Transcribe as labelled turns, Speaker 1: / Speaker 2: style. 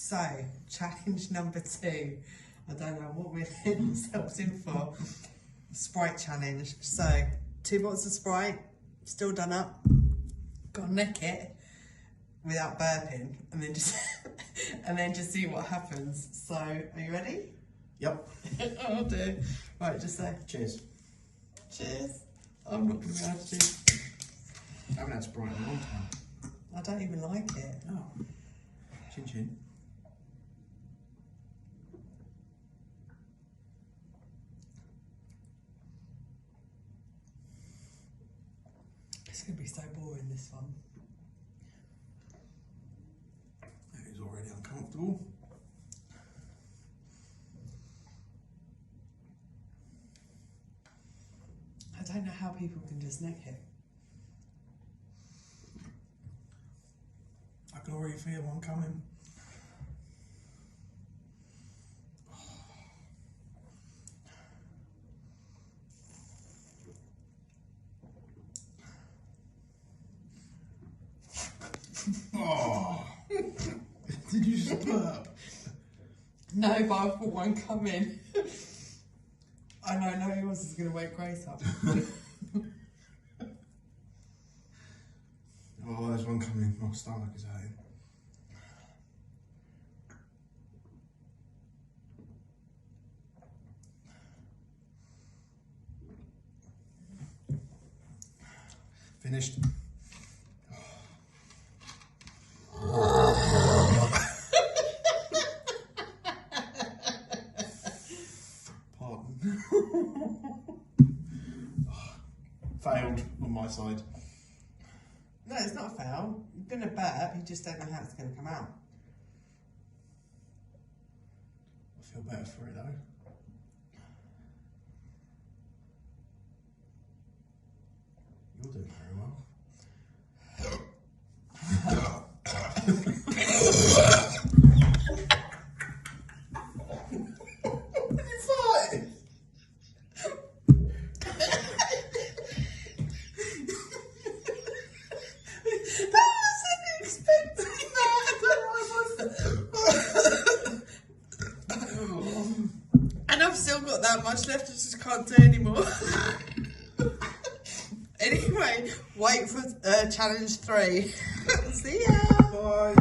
Speaker 1: So, challenge number 2. I don't know what we're getting ourselves in for. Sprite challenge. So, 2 bottles of Sprite, still done up. Got to neck it without burping, and then just and then just see what happens. So, are you ready?
Speaker 2: Yep.
Speaker 1: Oh dear. Right, just say
Speaker 2: Cheers.
Speaker 1: cheers. I'm not going to be able to.
Speaker 2: I haven't had Sprite in a long time.
Speaker 1: I don't even like it.
Speaker 2: Oh. Chin chin.
Speaker 1: It's going to be so boring, this one.
Speaker 2: That is already uncomfortable.
Speaker 1: I don't know how people can just neck it.
Speaker 2: I can already feel one coming. Oh! Did you just burp?
Speaker 1: No, but I've got one coming. I know yours is going to wake Grace up.
Speaker 2: Oh, there's one coming. My stomach is hurting. Finished. Pardon. Failed on my side.
Speaker 1: No, it's not a foul. You've been a burp, you just don't know how it's going to come out.
Speaker 2: I feel better for it though. You're doing very well. You farted?
Speaker 1: That wasn't expecting that. And I've still got that much left, I just can't do anymore. Anyway, wait for challenge 3. See ya.
Speaker 2: Bye.